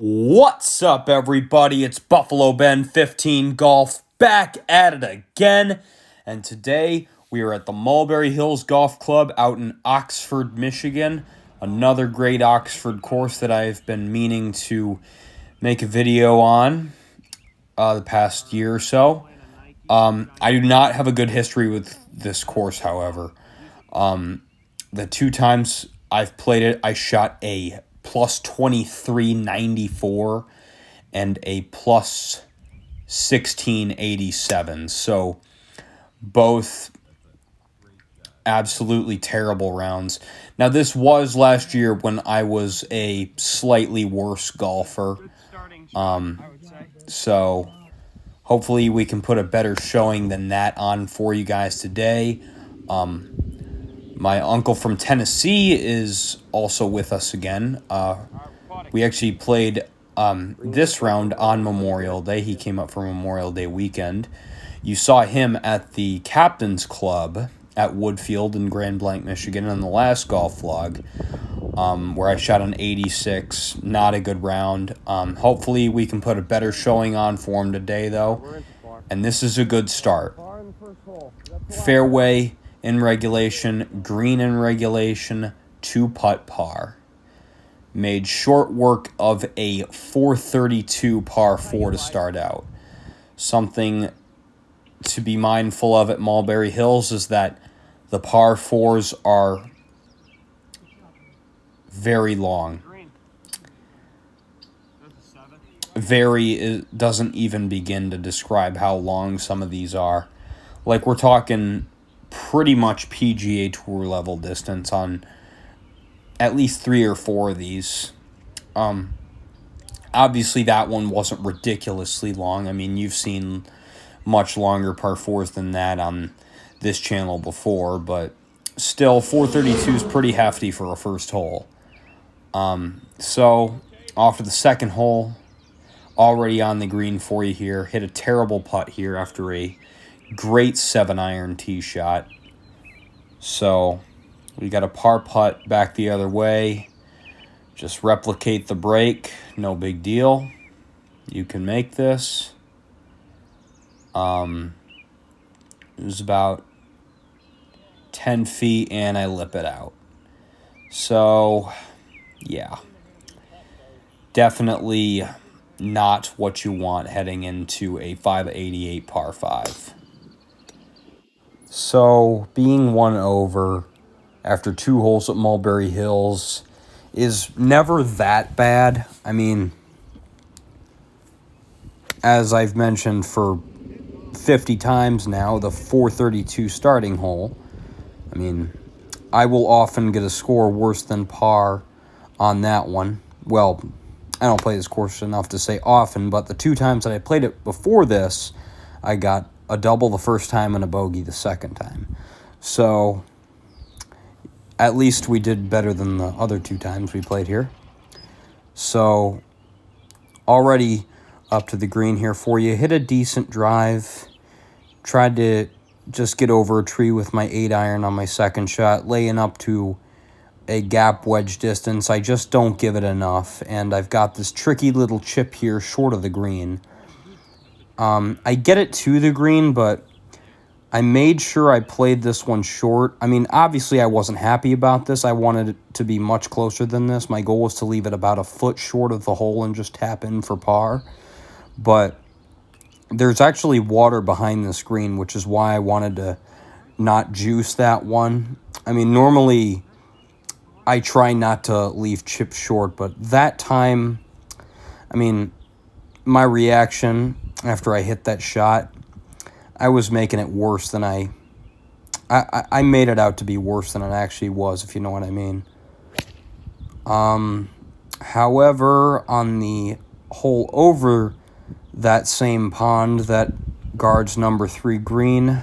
What's up, everybody? It's Buffalo Ben 15 Golf back at it again. And today we are at the Mulberry Hills Golf Club out in Oxford, Michigan. Another great Oxford course that I've been meaning to make a video on the past year or so. I do not have a good history with this course, however. The two times I've played it, I shot a plus 2394 and a plus 1687. So both absolutely terrible rounds. Now, this was last year when I was a slightly worse golfer. So hopefully we can put a better showing than that on for you guys today. My uncle from Tennessee is also with us again. We actually played this round on Memorial Day. He came up for Memorial Day weekend. You saw him at the Captain's Club at Woodfield in Grand Blanc, Michigan in the last golf vlog, where I shot an 86. Not a good round. Hopefully we can put a better showing on for him today, though. And this is a good start. Fairway in regulation, green in regulation, 2-putt par. Made short work of a 432 par 4 to start out. Something to be mindful of at Mulberry Hills is that the par 4s are very long. Very doesn't even begin to describe how long some of these are. Like, we're talking pretty much PGA Tour level distance on at least 3 or 4 of these. Obviously that one wasn't ridiculously long. I mean, you've seen much longer par 4s than that on this channel before, but still 432 is pretty hefty for a first hole. So off to the second hole, already on the green for you here. Hit a terrible putt here after a great 7-iron tee shot. So we got a par putt back the other way. Just replicate the break. No big deal. You can make this. It was about 10 feet and I lip it out. So, yeah. Definitely not what you want heading into a 588 par 5. So, being 1 over after 2 holes at Mulberry Hills is never that bad. I mean, as I've mentioned for 50 times now, the 432 starting hole, I mean, I will often get a score worse than par on that one. Well, I don't play this course enough to say often, but the 2 times that I played it before this, I got a double the first time and a bogey the second time. So at least we did better than the other 2 times we played here. So already up to the green here for you. Hit a decent drive. Tried to just get over a tree with my 8-iron on my second shot, laying up to a gap wedge distance. I just don't give it enough, and I've got this tricky little chip here short of the green. I get it to the green, but I made sure I played this one short. I mean, obviously I wasn't happy about this. I wanted it to be much closer than this. My goal was to leave it about a foot short of the hole and just tap in for par. But there's actually water behind this green, which is why I wanted to not juice that one. I mean, normally I try not to leave chips short, but that time, I mean, my reaction after I hit that shot, I was making it worse than I made it out to be worse than it actually was, if you know what I mean. However, on the hole over that same pond that guards number 3 green,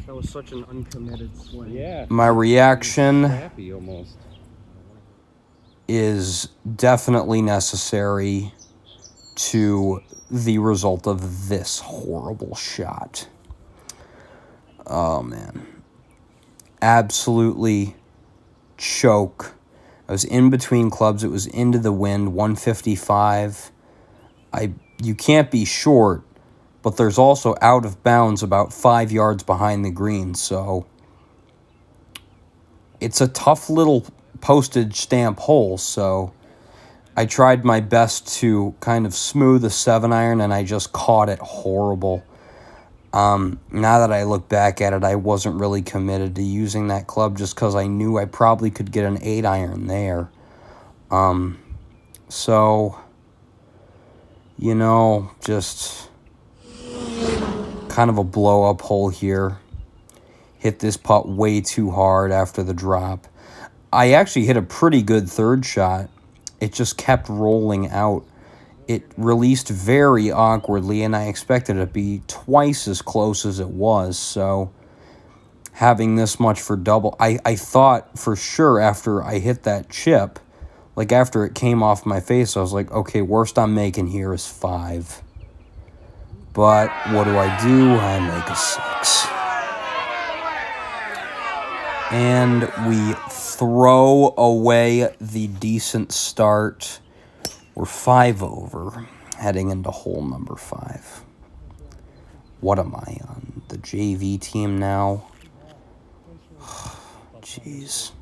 that was such an uncommitted swing. Yeah. My reaction Almost. is definitely necessary to the result of this horrible shot. Oh, man. Absolutely choke. I was in between clubs. It was into the wind, 155. you can't be short, but there's also out of bounds about 5 yards behind the green, so it's a tough little postage stamp hole. So I tried my best to kind of smooth a 7-iron, and I just caught it horrible. Now that I look back at it, I wasn't really committed to using that club just because I knew I probably could get an 8-iron there. So, you know, just kind of a blow-up hole here. Hit this putt way too hard after the drop. I actually hit a pretty good third shot. It just kept rolling out. It released very awkwardly, and I expected it to be twice as close as it was. So having this much for double, I thought for sure after I hit that chip, like after it came off my face, I was like, okay, worst I'm making here is 5. But what do? I make a 6. And we throw away the decent start. We're 5 over, heading into hole number 5. What am I on? The JV team now? Jeez.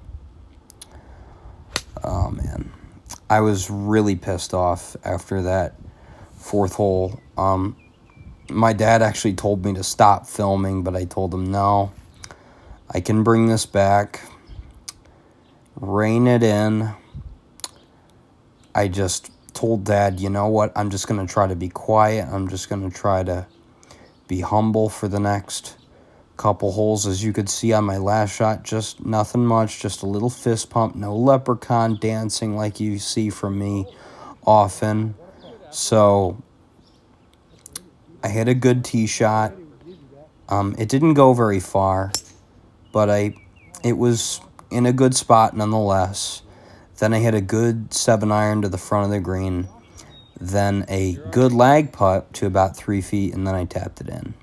Oh, man. I was really pissed off after that 4th hole. My dad actually told me to stop filming, but I told him, no, I can bring this back. Rein it in. I just told Dad, you know what, I'm just going to try to be quiet. I'm just going to try to be humble for the next couple holes. As you could see on my last shot, just nothing much, just a little fist pump, no leprechaun dancing like you see from me often. So I hit a good tee shot. It didn't go very far, but it was in a good spot nonetheless. Then I hit a good 7-iron to the front of the green. Then a good lag putt to about 3 feet, and then I tapped it in.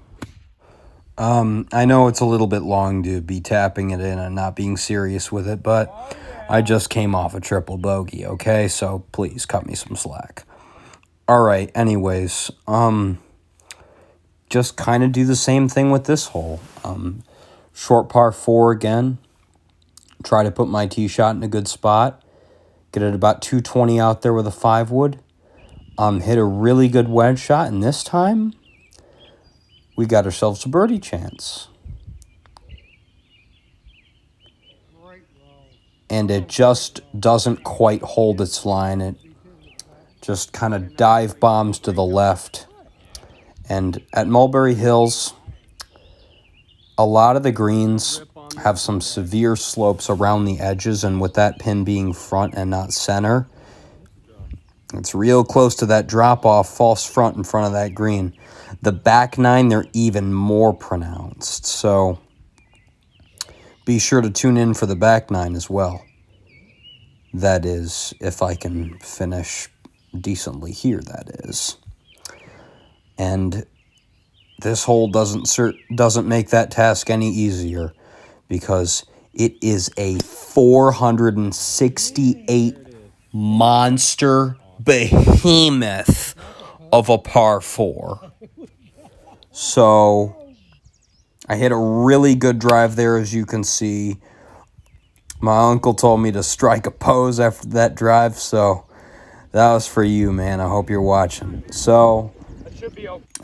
I know it's a little bit long to be tapping it in and not being serious with it, but I just came off a triple bogey, okay? So please cut me some slack. All right, anyways, just kind of do the same thing with this hole. Short par 4 again. Try to put my tee shot in a good spot. Get it about 220 out there with a 5-wood. Hit a really good wedge shot, and this time we got ourselves a birdie chance. And it just doesn't quite hold its line. It just kind of dive bombs to the left. And at Mulberry Hills, a lot of the greens have some severe slopes around the edges, and with that pin being front and not center, it's real close to that drop-off false front in front of that green. The back 9, they're even more pronounced, so be sure to tune in for the back 9 as well. That is, if I can finish decently here, that is. And this hole doesn't make that task any easier, because it is a 468 monster behemoth of a par 4. So I hit a really good drive there, as you can see. My uncle told me to strike a pose after that drive, so that was for you, man. I hope you're watching. So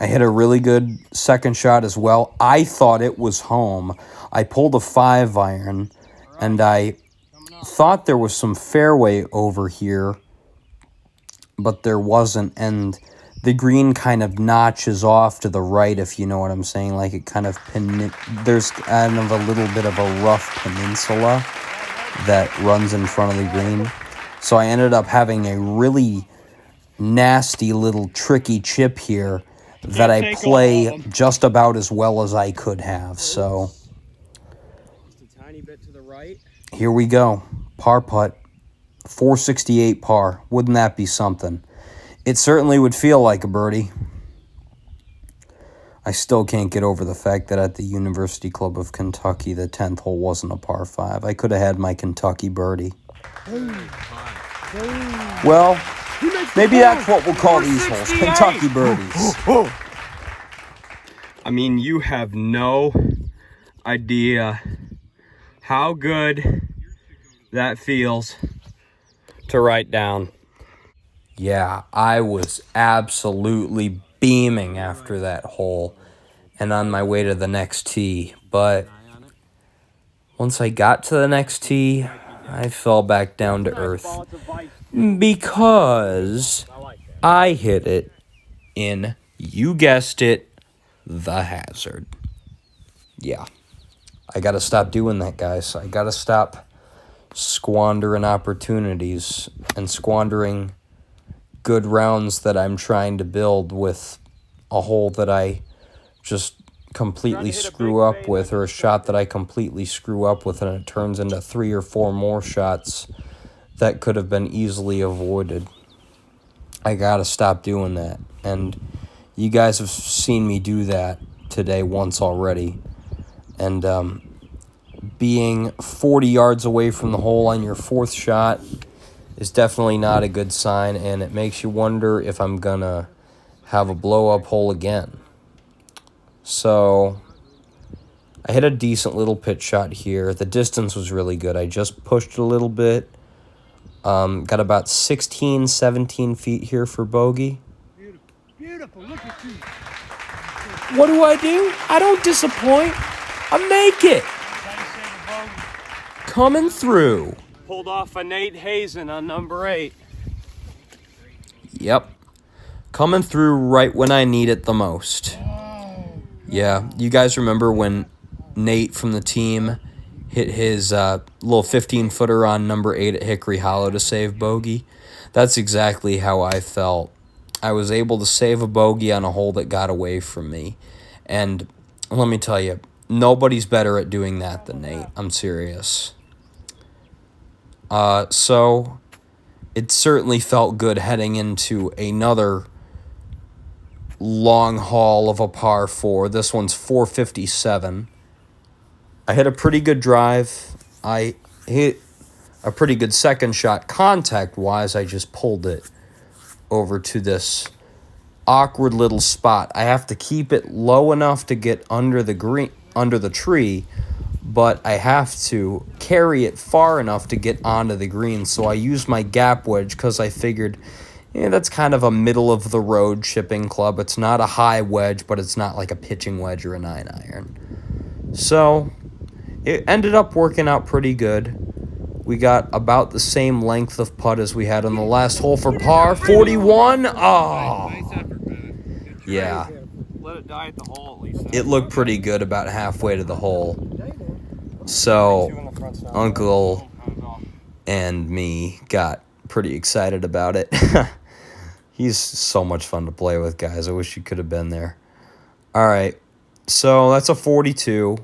I hit a really good second shot as well. I thought it was home. I pulled a 5-iron, and I thought there was some fairway over here, but there wasn't. And the green kind of notches off to the right, if you know what I'm saying. Like it kind of, there's kind of a little bit of a rough peninsula that runs in front of the green. So I ended up having a really nasty little tricky chip here that I play just about as well as I could have. So Just a tiny bit to the right. Here we go. Par putt. 468 par. Wouldn't that be something? It certainly would feel like a birdie. I still can't get over the fact that at the University Club of Kentucky, the 10th hole wasn't a par 5. I could have had my Kentucky birdie. Well, He makes Maybe that's what we'll call these holes, Kentucky birdies. I mean, you have no idea how good that feels to write down. Yeah, I was absolutely beaming after that hole and on my way to the next tee. But once I got to the next tee, I fell back down to earth because I hit it in, you guessed it, the hazard. Yeah, I got to stop doing that, guys. I got to stop squandering opportunities and squandering good rounds that I'm trying to build with a hole that I just completely screw up with, or a shot that I completely screw up with, and it turns into 3 or 4 more shots that could have been easily avoided. I gotta stop doing that, and you guys have seen me do that today once already, and being 40 yards away from the hole on your 4th shot is definitely not a good sign, and it makes you wonder if I'm gonna have a blow-up hole again. So I hit a decent little pitch shot here. The distance was really good. I just pushed a little bit. Got about 16, 17 feet here for bogey. Beautiful. Look at you. What do? I don't disappoint. I make it. Coming through. Pulled off a Nate Hazen on number 8. Yep. Coming through right when I need it the most. Yeah, you guys remember when Nate from the team hit his little 15-footer on number 8 at Hickory Hollow to save bogey? That's exactly how I felt. I was able to save a bogey on a hole that got away from me. And let me tell you, nobody's better at doing that than Nate. I'm serious. So it certainly felt good heading into another long haul of a par 4. This one's 457. I hit a pretty good drive. I hit a pretty good second shot contact-wise. I just pulled it over to this awkward little spot. I have to keep it low enough to get under the tree, but I have to carry it far enough to get onto the green. So I used my gap wedge because I figured, that's kind of a middle-of-the-road chipping club. It's not a high wedge, but it's not like a pitching wedge or a 9-iron. So it ended up working out pretty good. We got about the same length of putt as we had on the last hole for par. 41. Oh, yeah. Let it die at the hole at least. It looked pretty good about halfway to the hole. So Uncle and me got pretty excited about it. He's so much fun to play with, guys. I wish you could have been there. All right. So that's a 42.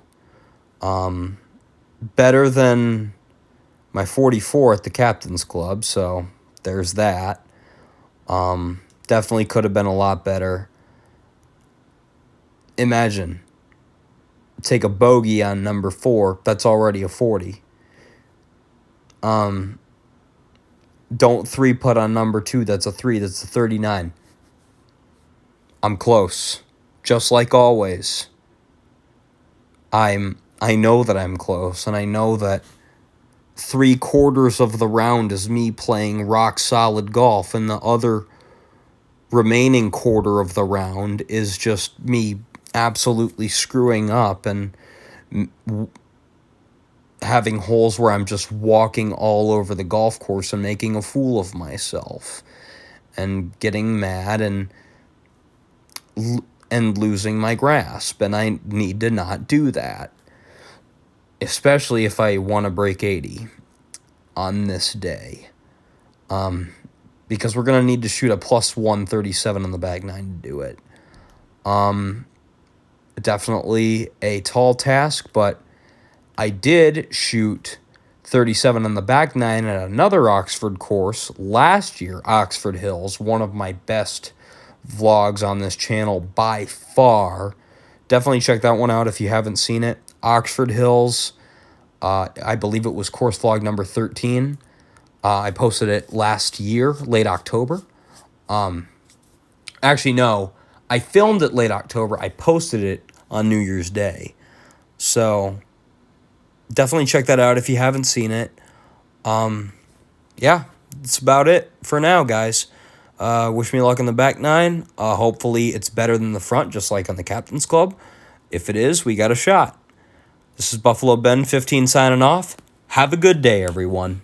Better than my 44 at the Captain's Club, so there's that. Definitely could have been a lot better. Imagine, take a bogey on number 4. That's already a 40. Don't 3-putt on number 2. That's a 3. That's a 39. I'm close, just like always. I know that I'm close, and I know that 3/4 of the round is me playing rock-solid golf, and the other remaining quarter of the round is just me absolutely screwing up and having holes where I'm just walking all over the golf course and making a fool of myself and getting mad and losing my grasp, and I need to not do that. Especially if I want to break 80 on this day. Because we're going to need to shoot a plus 137 on the back 9 to do it. Definitely a tall task, but I did shoot 37 on the back 9 at another Oxford course last year, Oxford Hills, one of my best vlogs on this channel by far. Definitely check that one out if you haven't seen it. Oxford Hills, I believe it was course vlog number 13. I posted it last year, late October. Actually, no. I filmed it late October. I posted it on New Year's Day. So definitely check that out if you haven't seen it. Yeah, that's about it for now, guys. Wish me luck in the back nine. Hopefully it's better than the front, just like on the Captain's Club. If it is, we got a shot. This is Buffalo Ben 15 signing off. Have a good day, everyone.